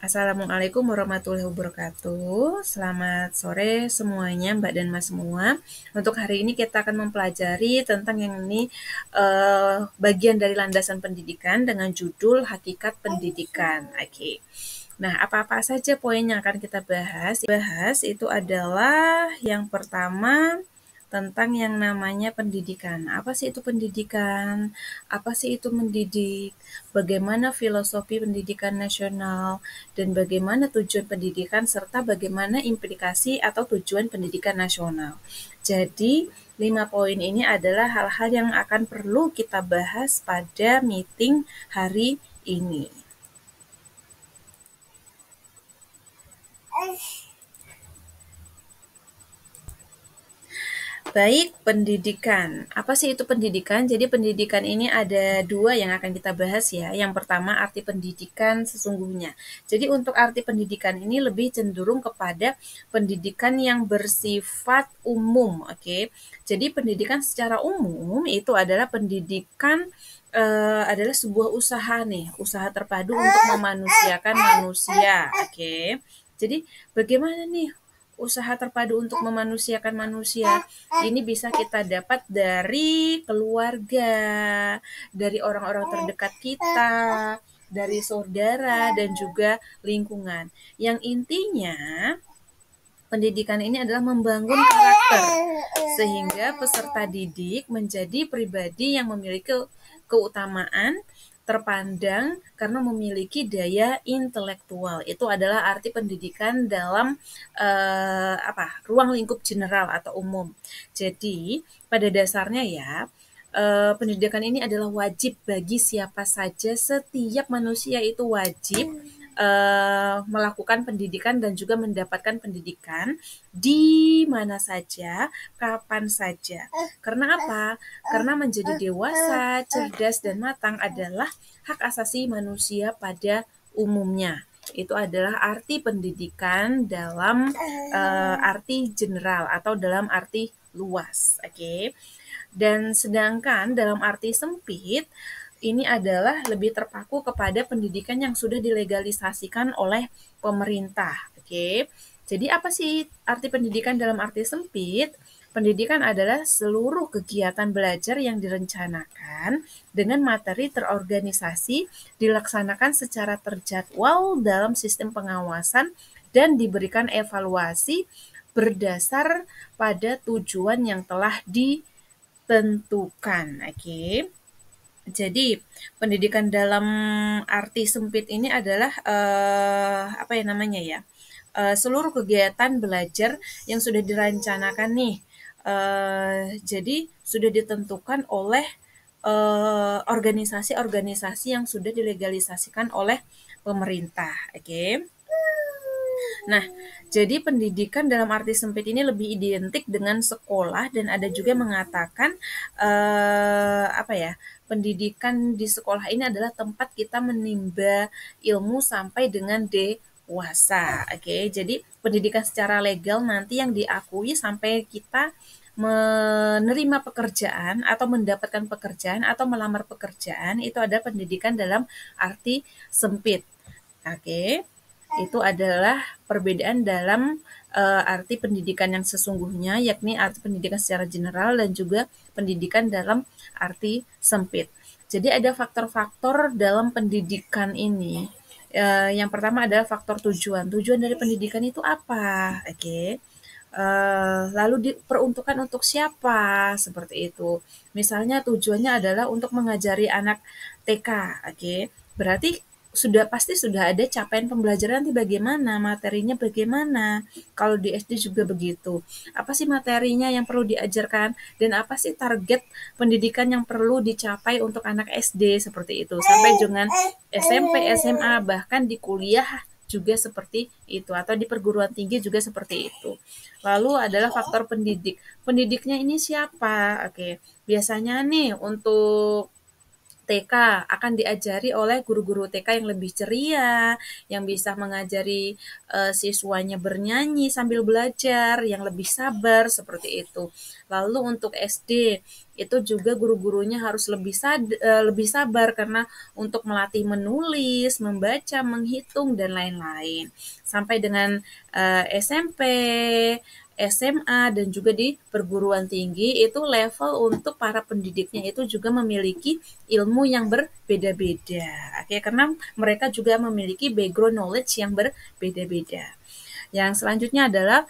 Assalamualaikum warahmatullahi wabarakatuh. Selamat sore semuanya, Mbak dan Mas semua. Untuk hari ini kita akan mempelajari tentang yang ini bagian dari landasan pendidikan dengan judul Hakikat Pendidikan. Oke. Nah, apa-apa saja poin yang akan kita bahas? Bahas itu adalah yang pertama tentang yang namanya pendidikan. Apa sih itu pendidikan? Apa sih itu mendidik? Bagaimana filosofi pendidikan nasional dan bagaimana tujuan pendidikan serta bagaimana implikasi atau tujuan pendidikan nasional. Jadi, 5 poin ini adalah hal-hal yang akan perlu kita bahas pada meeting hari ini. Baik, pendidikan. Apa sih itu pendidikan? Jadi pendidikan ini ada dua yang akan kita bahas ya. Yang pertama arti pendidikan sesungguhnya. Jadi untuk arti pendidikan ini lebih cenderung kepada pendidikan yang bersifat umum, oke. Jadi pendidikan secara umum itu adalah pendidikan adalah sebuah usaha nih, usaha terpadu untuk memanusiakan manusia, oke. Jadi bagaimana nih usaha terpadu untuk memanusiakan manusia? Ini bisa kita dapat dari keluarga, dari orang-orang terdekat kita, dari saudara, dan juga lingkungan. Yang intinya, pendidikan ini adalah membangun karakter, sehingga peserta didik menjadi pribadi yang memiliki keutamaan terpandang karena memiliki daya intelektual. Itu adalah arti pendidikan dalam ruang lingkup general atau umum. Jadi, pada dasarnya ya, pendidikan ini adalah wajib bagi siapa saja. Setiap manusia itu wajib melakukan pendidikan dan juga mendapatkan pendidikan di mana saja, kapan saja. Karena apa? Karena menjadi dewasa, cerdas, dan matang adalah hak asasi manusia pada umumnya. Itu adalah arti pendidikan dalam arti general atau dalam arti luas. Oke. Dan sedangkan dalam arti sempit, ini adalah lebih terpaku kepada pendidikan yang sudah dilegalisasikan oleh pemerintah. Oke. Jadi apa sih arti pendidikan dalam arti sempit? Pendidikan adalah seluruh kegiatan belajar yang direncanakan dengan materi terorganisasi, dilaksanakan secara terjadwal dalam sistem pengawasan dan diberikan evaluasi berdasar pada tujuan yang telah ditentukan. Oke. Jadi, pendidikan dalam arti sempit ini adalah apa ya namanya ya? Seluruh kegiatan belajar yang sudah dirancanakan nih. Jadi sudah ditentukan oleh organisasi-organisasi yang sudah dilegalisasikan oleh pemerintah. Oke. Nah, jadi pendidikan dalam arti sempit ini lebih identik dengan sekolah dan ada juga mengatakan apa ya? Pendidikan di sekolah ini adalah tempat kita menimba ilmu sampai dengan dewasa. Oke, jadi pendidikan secara legal nanti yang diakui sampai kita menerima pekerjaan atau mendapatkan pekerjaan atau melamar pekerjaan itu ada pendidikan dalam arti sempit. Oke. Itu adalah perbedaan dalam arti pendidikan yang sesungguhnya, yakni arti pendidikan secara general dan juga pendidikan dalam arti sempit. Jadi ada faktor-faktor dalam pendidikan ini. Yang pertama adalah faktor tujuan. Tujuan dari pendidikan itu apa? Oke. Lalu diperuntukkan untuk siapa? Seperti itu. Misalnya tujuannya adalah untuk mengajari anak TK. Oke. Berarti pasti sudah ada capaian pembelajaran nanti bagaimana, materinya bagaimana. Kalau di SD juga begitu. Apa sih materinya yang perlu diajarkan dan apa sih target pendidikan yang perlu dicapai untuk anak SD seperti itu. Sampai dengan SMP, SMA, bahkan di kuliah juga seperti itu atau di perguruan tinggi juga seperti itu. Lalu adalah faktor pendidik. Pendidiknya ini siapa? Oke. Biasanya nih untuk TK akan diajari oleh guru-guru TK yang lebih ceria, yang bisa mengajari siswanya bernyanyi sambil belajar, yang lebih sabar seperti itu. Lalu untuk SD itu juga guru-gurunya harus lebih sabar karena untuk melatih menulis, membaca, menghitung dan lain-lain. Sampai dengan SMP, SMA dan juga di perguruan tinggi itu level untuk para pendidiknya itu juga memiliki ilmu yang berbeda-beda. Oke, karena mereka juga memiliki background knowledge yang berbeda-beda. Yang selanjutnya adalah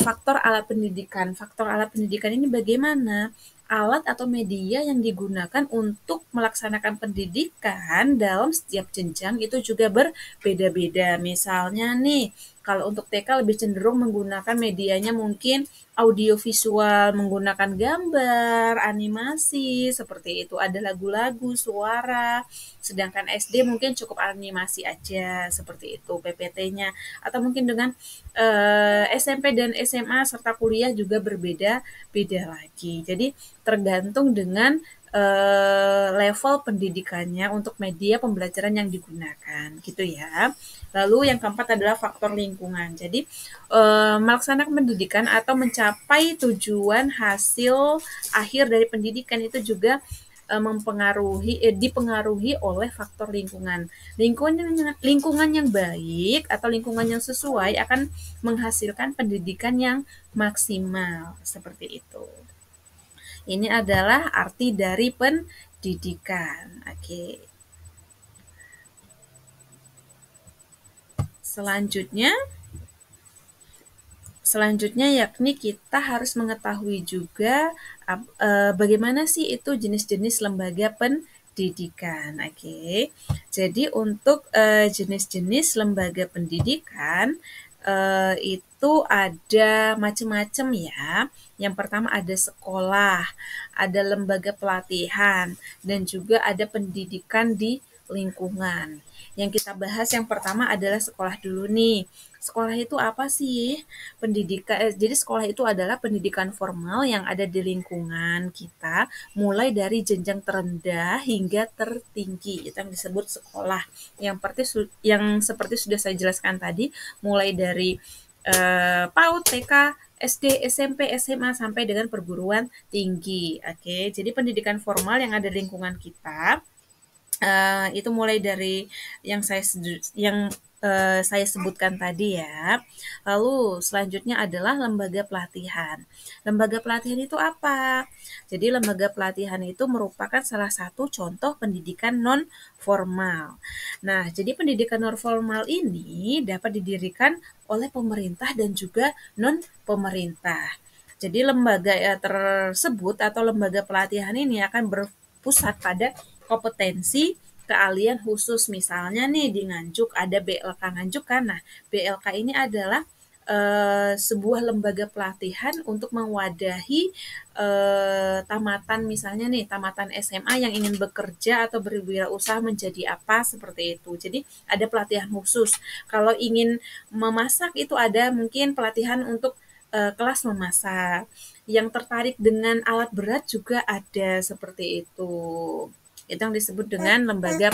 faktor alat pendidikan. Faktor alat pendidikan ini bagaimana? Alat atau media yang digunakan untuk melaksanakan pendidikan dalam setiap jenjang itu juga berbeda-beda. Misalnya nih, kalau untuk TK lebih cenderung menggunakan medianya mungkin audiovisual, menggunakan gambar, animasi, seperti itu. Ada lagu-lagu, suara. Sedangkan SD mungkin cukup animasi aja, seperti itu PPT-nya. Atau mungkin dengan SMP dan SMA serta kuliah juga berbeda-beda lagi. Jadi tergantung dengan level pendidikannya untuk media pembelajaran yang digunakan, gitu ya. Lalu yang keempat adalah faktor lingkungan. Jadi melaksanakan pendidikan atau mencapai tujuan hasil akhir dari pendidikan itu juga dipengaruhi oleh faktor lingkungan. Lingkungan yang baik atau lingkungan yang sesuai akan menghasilkan pendidikan yang maksimal seperti itu. Ini adalah arti dari pendidikan. Oke. Selanjutnya yakni kita harus mengetahui juga bagaimana sih itu jenis-jenis lembaga pendidikan. Oke. Jadi untuk jenis-jenis lembaga pendidikan itu ada macam-macam ya. Yang pertama ada sekolah, ada lembaga pelatihan, dan juga ada pendidikan di lingkungan. Yang kita bahas yang pertama adalah sekolah dulu nih. Sekolah itu apa sih? Jadi sekolah itu adalah pendidikan formal yang ada di lingkungan kita, mulai dari jenjang terendah hingga tertinggi. Itu yang disebut sekolah. Yang seperti sudah saya jelaskan tadi, mulai dari PAUD, TK, SD, SMP, SMA sampai dengan perguruan tinggi. Oke, jadi pendidikan formal yang ada di lingkungan kita itu mulai dari yang saya sebutkan tadi ya. Lalu selanjutnya adalah lembaga pelatihan. Lembaga pelatihan itu apa? Jadi lembaga pelatihan itu merupakan salah satu contoh pendidikan non formal. Nah, jadi pendidikan non formal ini dapat didirikan oleh pemerintah dan juga non pemerintah. Jadi lembaga tersebut atau lembaga pelatihan ini akan berpusat pada kompetensi keahlian khusus. Misalnya nih di Nganjuk ada BLK Nganjuk kan. Nah, BLK ini adalah sebuah lembaga pelatihan untuk mewadahi tamatan SMA yang ingin bekerja atau berwirausaha menjadi apa seperti itu. Jadi ada pelatihan khusus. Kalau ingin memasak itu ada mungkin pelatihan untuk kelas memasak. Yang tertarik dengan alat berat juga ada seperti itu. Itu yang disebut dengan lembaga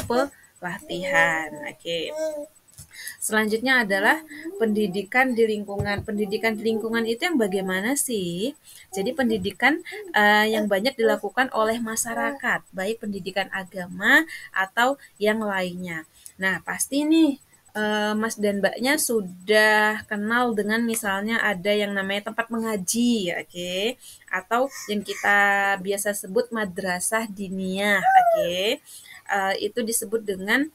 pelatihan. Oke. Selanjutnya adalah pendidikan di lingkungan. Pendidikan di lingkungan itu yang bagaimana sih? Jadi pendidikan yang banyak dilakukan oleh masyarakat, baik pendidikan agama atau yang lainnya. Nah, pasti nih Mas dan Mbaknya sudah kenal dengan misalnya ada yang namanya tempat mengaji, oke, atau yang kita biasa sebut madrasah diniyah, oke. Itu disebut dengan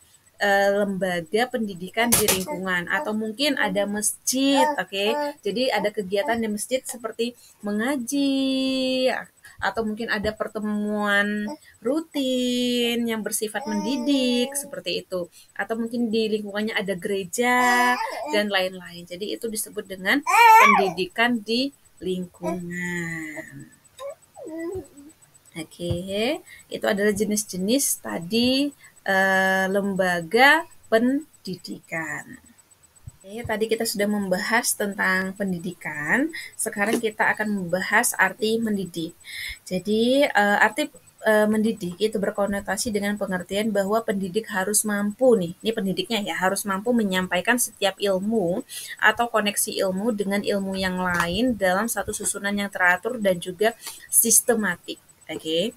lembaga pendidikan di lingkungan atau mungkin ada masjid, oke. Jadi ada kegiatan di masjid seperti mengaji atau mungkin ada pertemuan rutin yang bersifat mendidik seperti itu atau mungkin di lingkungannya ada gereja dan lain-lain. Jadi itu disebut dengan pendidikan di lingkungan. Oke, itu adalah jenis-jenis tadi lembaga pendidikan. Oke, tadi kita sudah membahas tentang pendidikan. Sekarang kita akan membahas arti mendidik. Jadi arti mendidik itu berkonotasi dengan pengertian bahwa pendidik harus mampu nih, ini pendidiknya ya, harus mampu menyampaikan setiap ilmu atau koneksi ilmu dengan ilmu yang lain dalam satu susunan yang teratur dan juga sistematik. Oke.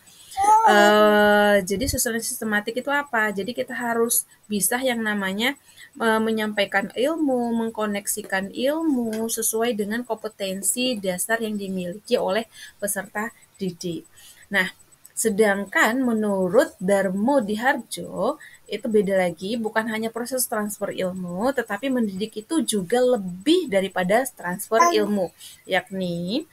Jadi susunan sistematik itu apa? Jadi kita harus bisa yang namanya menyampaikan ilmu, mengkoneksikan ilmu sesuai dengan kompetensi dasar yang dimiliki oleh peserta didik. Nah, sedangkan menurut Darmo Diharjo, itu beda lagi, bukan hanya proses transfer ilmu, tetapi mendidik itu juga lebih daripada transfer ilmu, yakni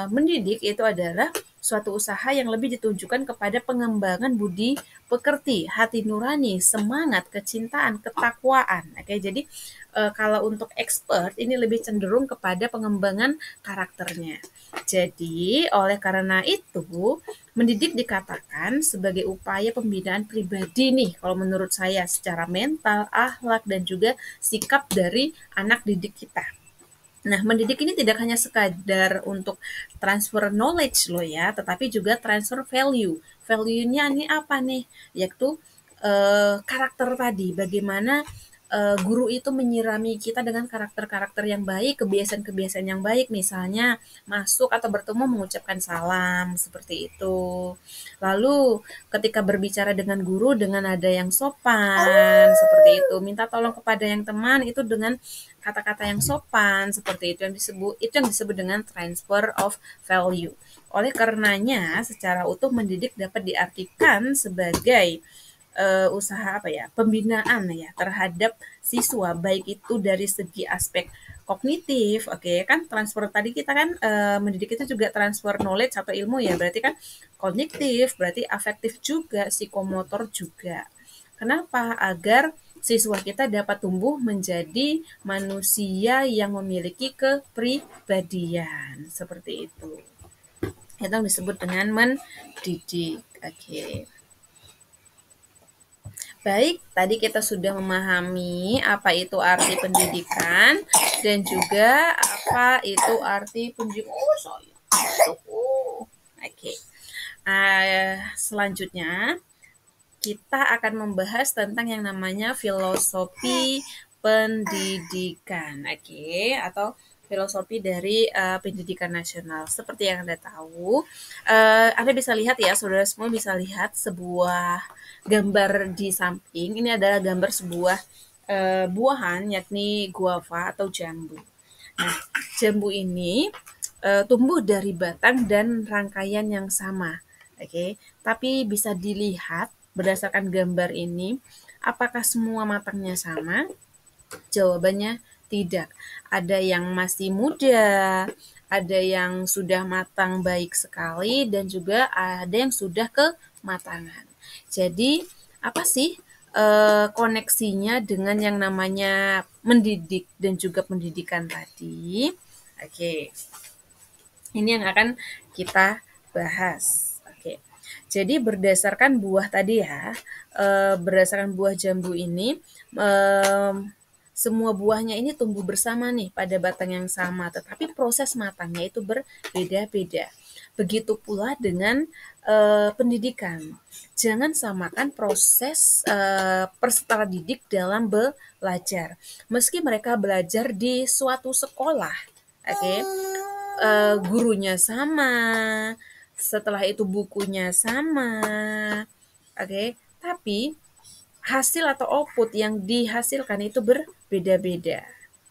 mendidik itu adalah suatu usaha yang lebih ditujukan kepada pengembangan budi pekerti, hati nurani, semangat, kecintaan, ketakwaan. Oke, jadi kalau untuk expert ini lebih cenderung kepada pengembangan karakternya. Jadi, oleh karena itu, mendidik dikatakan sebagai upaya pembinaan pribadi nih, kalau menurut saya secara mental, akhlak, dan juga sikap dari anak didik kita. Nah, mendidik ini tidak hanya sekadar untuk transfer knowledge loh ya, tetapi juga transfer value. Value-nya ini apa nih? Yaitu karakter tadi, bagaimana guru itu menyirami kita dengan karakter-karakter yang baik, kebiasaan-kebiasaan yang baik, misalnya masuk atau bertemu mengucapkan salam seperti itu. Lalu ketika berbicara dengan guru dengan nada yang sopan seperti itu, minta tolong kepada yang teman itu dengan kata-kata yang sopan seperti itu yang disebut dengan transfer of value. Oleh karenanya, secara utuh mendidik dapat diartikan sebagai usaha apa ya, pembinaan ya terhadap siswa, baik itu dari segi aspek kognitif, oke kan transfer tadi kita kan mendidik itu juga transfer knowledge atau ilmu ya, berarti kan kognitif, berarti afektif juga, psikomotor juga. Kenapa? Agar siswa kita dapat tumbuh menjadi manusia yang memiliki kepribadian, seperti itu. Itu yang disebut dengan mendidik. Oke. Baik, tadi kita sudah memahami apa itu arti pendidikan dan juga apa itu arti pendidikan. Oh, sorry. Oke. Selanjutnya kita akan membahas tentang yang namanya filosofi pendidikan, oke, atau filosofi dari pendidikan nasional. Seperti yang Anda tahu, Anda bisa lihat ya, saudara semua bisa lihat sebuah gambar di samping. Ini adalah gambar sebuah buahan, yakni guava atau jambu. Nah, jambu ini tumbuh dari batang dan rangkaian yang sama. Oke, tapi bisa dilihat berdasarkan gambar ini, apakah semua matangnya sama? Jawabannya tidak. Ada yang masih muda, ada yang sudah matang baik sekali, dan juga ada yang sudah kematangan. Jadi, apa sih koneksinya dengan yang namanya mendidik dan juga pendidikan tadi? Oke, ini yang akan kita bahas. Oke, jadi berdasarkan buah tadi ya, berdasarkan buah jambu ini, semua buahnya ini tumbuh bersama nih pada batang yang sama, tetapi proses matangnya itu berbeda-beda. Begitu pula dengan pendidikan. Jangan samakan proses peserta didik dalam belajar. Meski mereka belajar di suatu sekolah, oke, gurunya sama, setelah itu bukunya sama, oke, tapi hasil atau output yang dihasilkan itu berbeda-beda.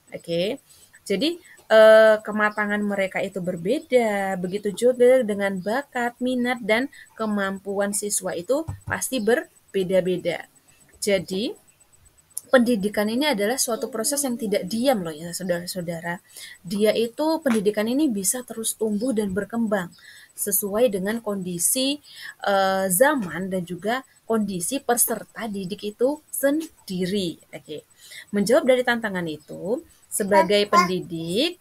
Oke. Jadi kematangan mereka itu berbeda, begitu juga dengan bakat, minat dan kemampuan siswa itu pasti berbeda-beda. Jadi pendidikan ini adalah suatu proses yang tidak diam loh ya saudara-saudara. Dia itu pendidikan ini bisa terus tumbuh dan berkembang sesuai dengan kondisi zaman dan juga kondisi peserta didik itu sendiri. Oke. Menjawab dari tantangan itu, sebagai pendidik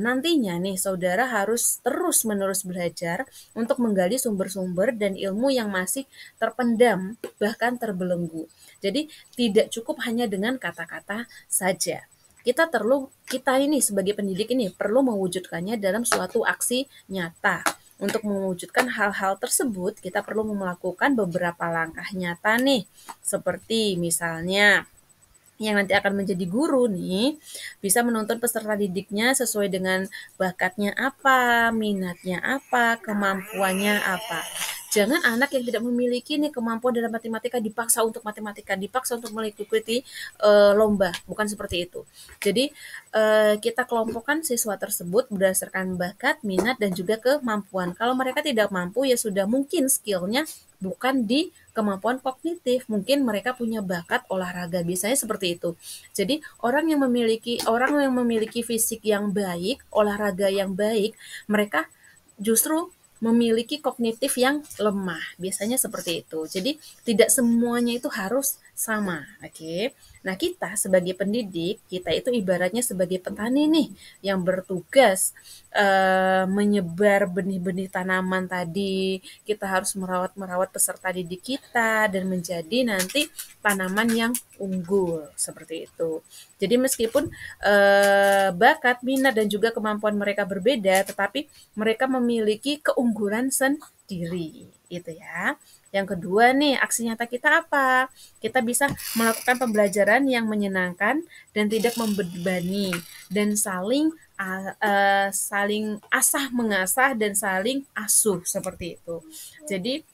nantinya nih saudara harus terus-menerus belajar untuk menggali sumber-sumber dan ilmu yang masih terpendam bahkan terbelenggu. Jadi tidak cukup hanya dengan kata-kata saja. Kita ini sebagai pendidik ini perlu mewujudkannya dalam suatu aksi nyata. Untuk mewujudkan hal-hal tersebut, kita perlu melakukan beberapa langkah nyata nih, seperti misalnya yang nanti akan menjadi guru nih, bisa menuntun peserta didiknya sesuai dengan bakatnya apa, minatnya apa, kemampuannya apa. Jangan anak yang tidak memiliki nih kemampuan dalam matematika dipaksa untuk matematika, dipaksa untuk mengikuti lomba, bukan seperti itu. Jadi kita kelompokkan siswa tersebut berdasarkan bakat, minat, dan juga kemampuan. Kalau mereka tidak mampu, ya sudah mungkin skillnya bukan di kemampuan kognitif, mungkin mereka punya bakat olahraga, biasanya seperti itu. Jadi orang yang memiliki fisik yang baik, olahraga yang baik, mereka justru memiliki kognitif yang lemah, biasanya seperti itu. Jadi tidak semuanya itu harus sama, oke. Nah, kita sebagai pendidik, kita itu ibaratnya sebagai petani nih yang bertugas menyebar benih-benih tanaman tadi. Kita harus merawat peserta didik kita dan menjadi nanti tanaman yang unggul seperti itu. Jadi meskipun bakat, minat, dan juga kemampuan mereka berbeda, tetapi mereka memiliki keunggulan sendiri, itu ya. Yang kedua nih, aksi nyata kita apa? Kita bisa melakukan pembelajaran yang menyenangkan dan tidak membebani, dan saling asah mengasah dan saling asuh seperti itu. Jadi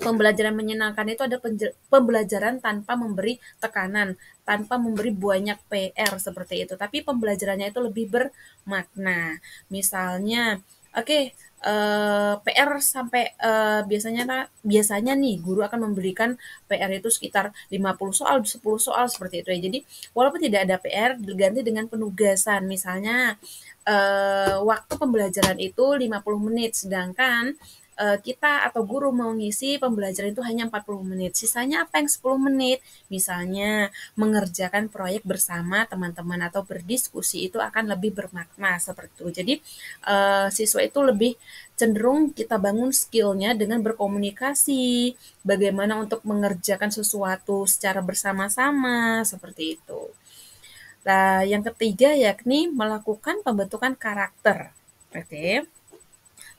pembelajaran menyenangkan itu ada pembelajaran tanpa memberi tekanan, tanpa memberi banyak PR seperti itu. Tapi pembelajarannya itu lebih bermakna. Misalnya, oke, PR sampai biasanya nih guru akan memberikan PR itu sekitar 50 soal, 10 soal seperti itu ya. Jadi walaupun tidak ada PR diganti dengan penugasan. Misalnya waktu pembelajaran itu 50 menit, sedangkan kita atau guru mau ngisi pembelajaran itu hanya 40 menit. Sisanya apa yang 10 menit? Misalnya mengerjakan proyek bersama teman-teman atau berdiskusi, itu akan lebih bermakna seperti itu. Jadi siswa itu lebih cenderung kita bangun skillnya dengan berkomunikasi, bagaimana untuk mengerjakan sesuatu secara bersama-sama, seperti itu. Nah, yang ketiga yakni melakukan pembentukan karakter. Oke,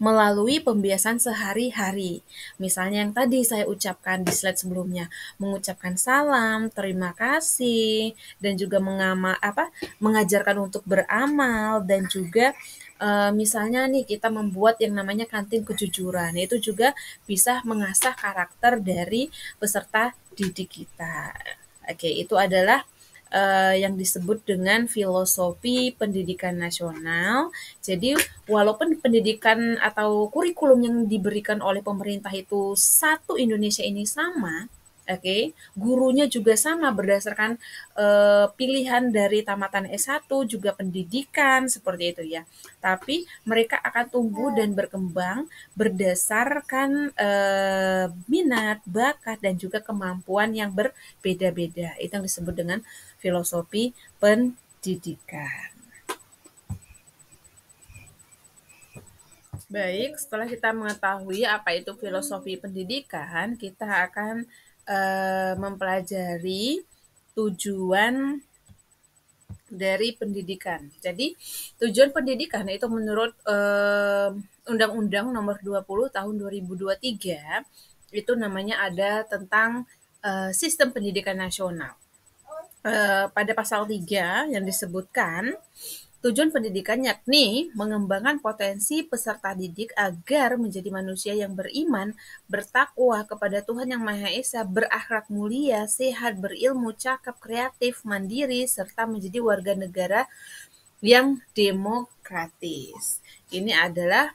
melalui pembiasan sehari-hari. Misalnya yang tadi saya ucapkan di slide sebelumnya, mengucapkan salam, terima kasih, dan juga mengajarkan untuk beramal, dan juga misalnya nih kita membuat yang namanya kantin kejujuran, itu juga bisa mengasah karakter dari peserta didik kita. Oke, itu adalah yang disebut dengan filosofi pendidikan nasional. Jadi walaupun pendidikan atau kurikulum yang diberikan oleh pemerintah itu satu Indonesia ini sama, oke, gurunya juga sama berdasarkan pilihan dari tamatan S1 juga pendidikan seperti itu ya. Tapi mereka akan tumbuh dan berkembang berdasarkan minat, bakat, dan juga kemampuan yang berbeda-beda. Itu yang disebut dengan filosofi pendidikan. Baik, setelah kita mengetahui apa itu filosofi pendidikan, kita akan mempelajari tujuan dari pendidikan. Jadi, tujuan pendidikan itu menurut Undang-Undang Nomor 20 Tahun 2023 itu namanya ada tentang sistem pendidikan nasional. Pada pasal 3 yang disebutkan tujuan pendidikan yakni mengembangkan potensi peserta didik agar menjadi manusia yang beriman, bertakwa kepada Tuhan Yang Maha Esa, berakhlak mulia, sehat, berilmu, cakap, kreatif, mandiri, serta menjadi warga negara yang demokratis. Ini adalah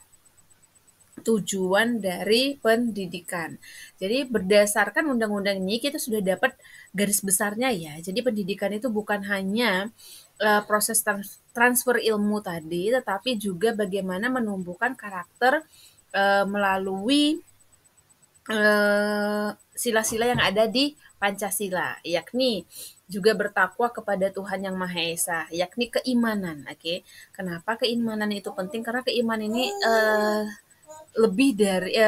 tujuan dari pendidikan. Jadi berdasarkan undang-undang ini kita sudah dapat garis besarnya ya. Jadi pendidikan itu bukan hanya proses transfer ilmu tadi, tetapi juga bagaimana menumbuhkan karakter melalui sila-sila yang ada di Pancasila, yakni juga bertakwa kepada Tuhan Yang Maha Esa, yakni keimanan. Oke, kenapa keimanan itu penting? Karena keimanan ini lebih dari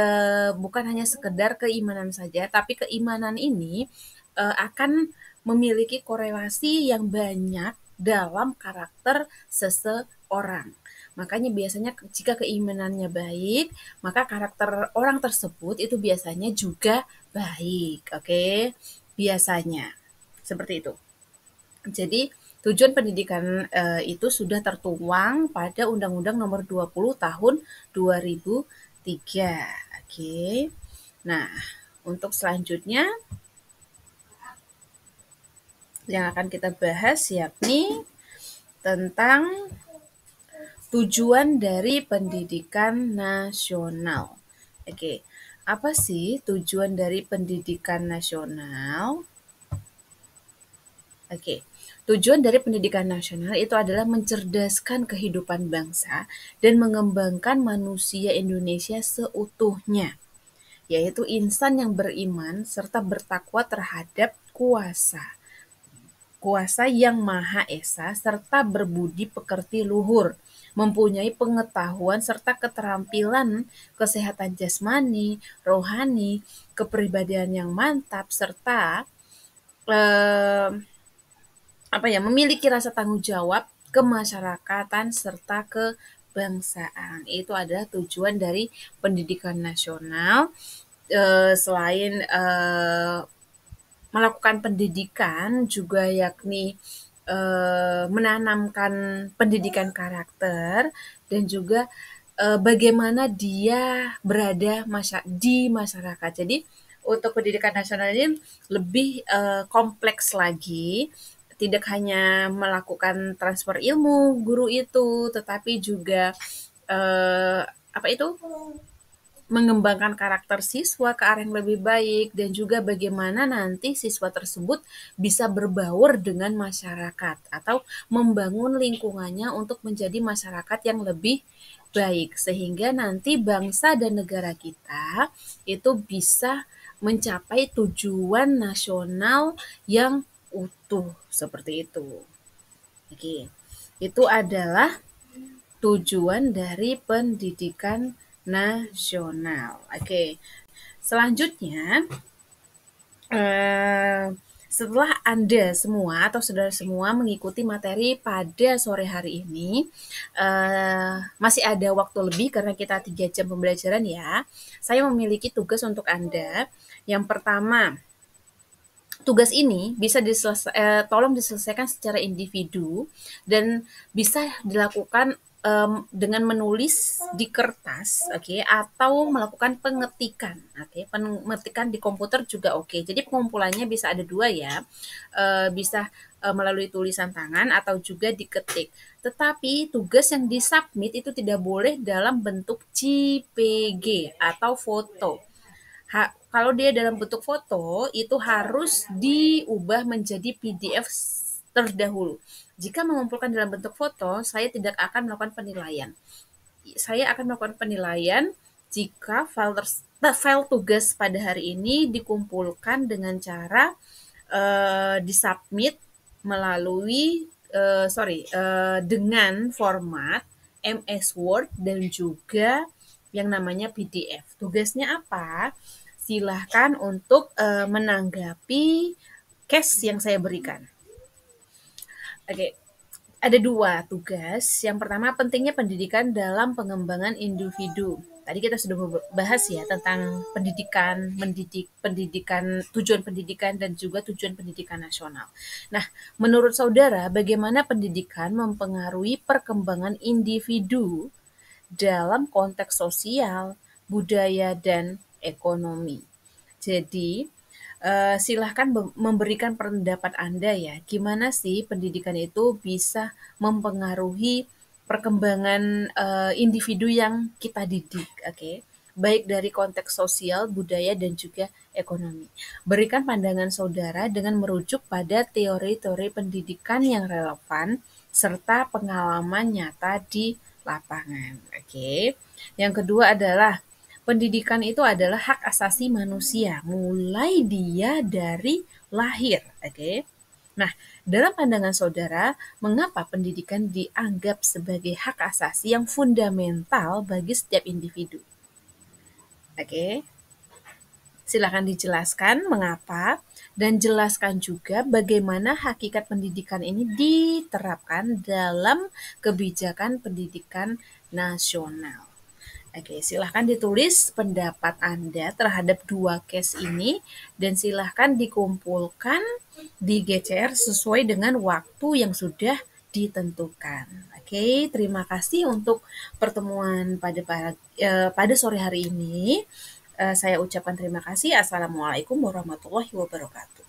bukan hanya sekedar keimanan saja, tapi keimanan ini akan memiliki korelasi yang banyak dalam karakter seseorang. Makanya biasanya jika keimanannya baik, maka karakter orang tersebut itu biasanya juga baik, oke? Biasanya seperti itu. Jadi tujuan pendidikan itu sudah tertuang pada Undang-Undang Nomor 20 Tahun 2003. Oke. Nah, untuk selanjutnya yang akan kita bahas yakni tentang tujuan dari pendidikan nasional. Oke, apa sih tujuan dari pendidikan nasional? Oke, tujuan dari pendidikan nasional itu adalah mencerdaskan kehidupan bangsa dan mengembangkan manusia Indonesia seutuhnya, yaitu insan yang beriman serta bertakwa terhadap kuasa. Kuasa yang Maha Esa serta berbudi pekerti luhur, mempunyai pengetahuan serta keterampilan, kesehatan jasmani, rohani, kepribadian yang mantap serta eh, memiliki rasa tanggung jawab, kemasyarakatan serta kebangsaan. Itu adalah tujuan dari pendidikan nasional. Selain melakukan pendidikan juga yakni menanamkan pendidikan karakter dan juga bagaimana dia berada di masyarakat. Jadi untuk pendidikan nasional ini lebih kompleks lagi, tidak hanya melakukan transfer ilmu guru itu, tetapi juga eh, apa itu mengembangkan karakter siswa ke arah yang lebih baik dan juga bagaimana nanti siswa tersebut bisa berbaur dengan masyarakat atau membangun lingkungannya untuk menjadi masyarakat yang lebih baik sehingga nanti bangsa dan negara kita itu bisa mencapai tujuan nasional yang utuh seperti itu. Oke. Itu adalah tujuan dari pendidikan nasional. Oke. Selanjutnya, eh, setelah Anda semua atau saudara semua mengikuti materi pada sore hari ini, masih ada waktu lebih karena kita 3 jam pembelajaran ya. Saya memiliki tugas untuk Anda. Yang pertama, tugas ini bisa tolong diselesaikan secara individu dan bisa dilakukan dengan menulis di kertas, oke, atau melakukan pengetikan, oke, pengetikan di komputer juga oke. Jadi pengumpulannya bisa ada dua ya, bisa melalui tulisan tangan atau juga diketik. Tetapi tugas yang disubmit itu tidak boleh dalam bentuk JPG atau foto. Kalau dia dalam bentuk foto, itu harus diubah menjadi PDF terdahulu. Jika mengumpulkan dalam bentuk foto, saya tidak akan melakukan penilaian. Saya akan melakukan penilaian jika file tugas pada hari ini dikumpulkan dengan cara disubmit melalui dengan format MS Word dan juga yang namanya PDF. Tugasnya apa? Silahkan untuk menanggapi case yang saya berikan. Oke, ada dua tugas. Yang pertama, pentingnya pendidikan dalam pengembangan individu. Tadi kita sudah bahas ya tentang pendidikan, tujuan pendidikan dan juga tujuan pendidikan nasional. Nah, menurut saudara, bagaimana pendidikan mempengaruhi perkembangan individu dalam konteks sosial, budaya, dan ekonomi? Jadi, silahkan memberikan pendapat Anda ya, gimana sih pendidikan itu bisa mempengaruhi perkembangan individu yang kita didik, oke? Baik dari konteks sosial, budaya, dan juga ekonomi. Berikan pandangan saudara dengan merujuk pada teori-teori pendidikan yang relevan serta pengalaman nyata di lapangan, oke? Yang kedua adalah pendidikan itu adalah hak asasi manusia, mulai dia dari lahir, oke? Nah, dalam pandangan saudara, mengapa pendidikan dianggap sebagai hak asasi yang fundamental bagi setiap individu? Oke, silakan dijelaskan mengapa dan jelaskan juga bagaimana hakikat pendidikan ini diterapkan dalam kebijakan pendidikan nasional. Oke, silahkan ditulis pendapat Anda terhadap dua case ini dan silahkan dikumpulkan di GCR sesuai dengan waktu yang sudah ditentukan. Oke, terima kasih untuk pertemuan pada sore hari ini. Saya ucapkan terima kasih. Assalamualaikum warahmatullahi wabarakatuh.